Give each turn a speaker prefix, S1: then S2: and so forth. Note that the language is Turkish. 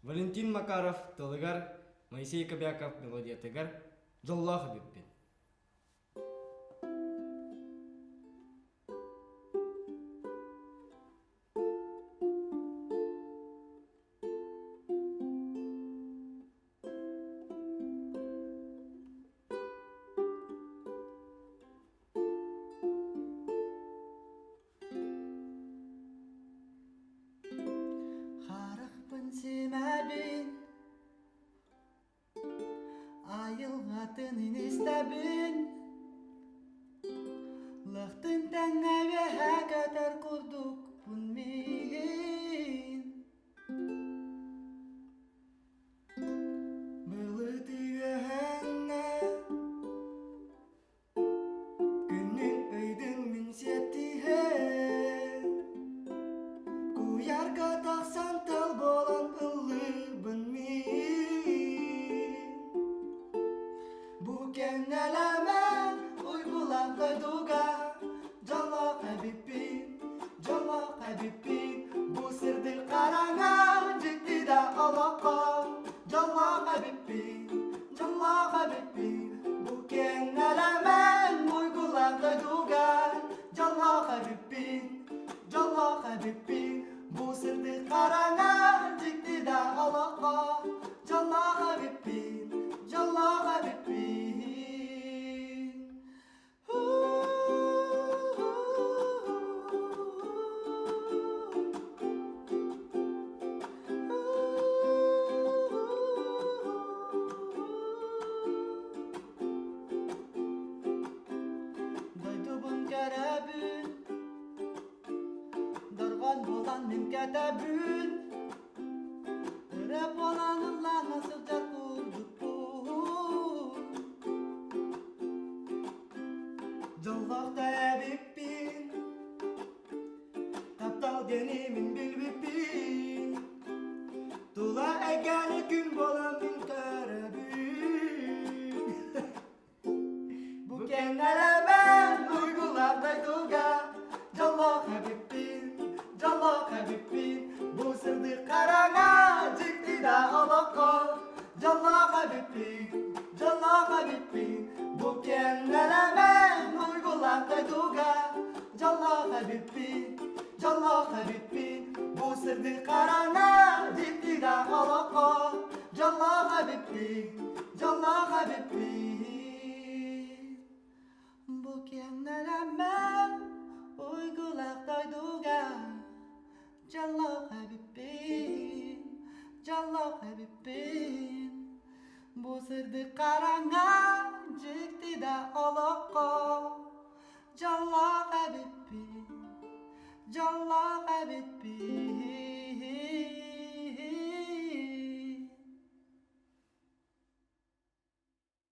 S1: Валентин Макаров тылыгар, Моисей Кобяков мелодия тыгар, Жолла Хабибпин.
S2: Simabin ayılgatın inestabin Lıhtın tanga ve kadar kurduk bunmeyin Bılıdı yühenne Günün öydün min settihen Kuyar kataksan tal bolan Bu keneleme uygulan kayduga Jalla Habibin Bu sırdır karana ciddi de alaka Jalla Habibin Bu keneleme uygulan kayduga Jalla Habibin Bu sırdır karana ciddi de alaka Jalla Habibin Daydubun kerabün Dargan bolan min katabün Rap olanınla nasılca kurduk Jolvaqta Habibin Taptal denimin bilbipin Tula egani gün bolan min karabün Bu keneleme uygularda duga Jalla Habibin Bu sırdı karana ciddi da alaka Jalla Habibin Bu keneleme uygularda duga Jalla Habibin Bu sırdı karana ciddi da alaka Jalla Habibin Bu keneleme uygularda duga Jalla Habibin Bu sırdı karanga ciddi da alaka Jalla Habibin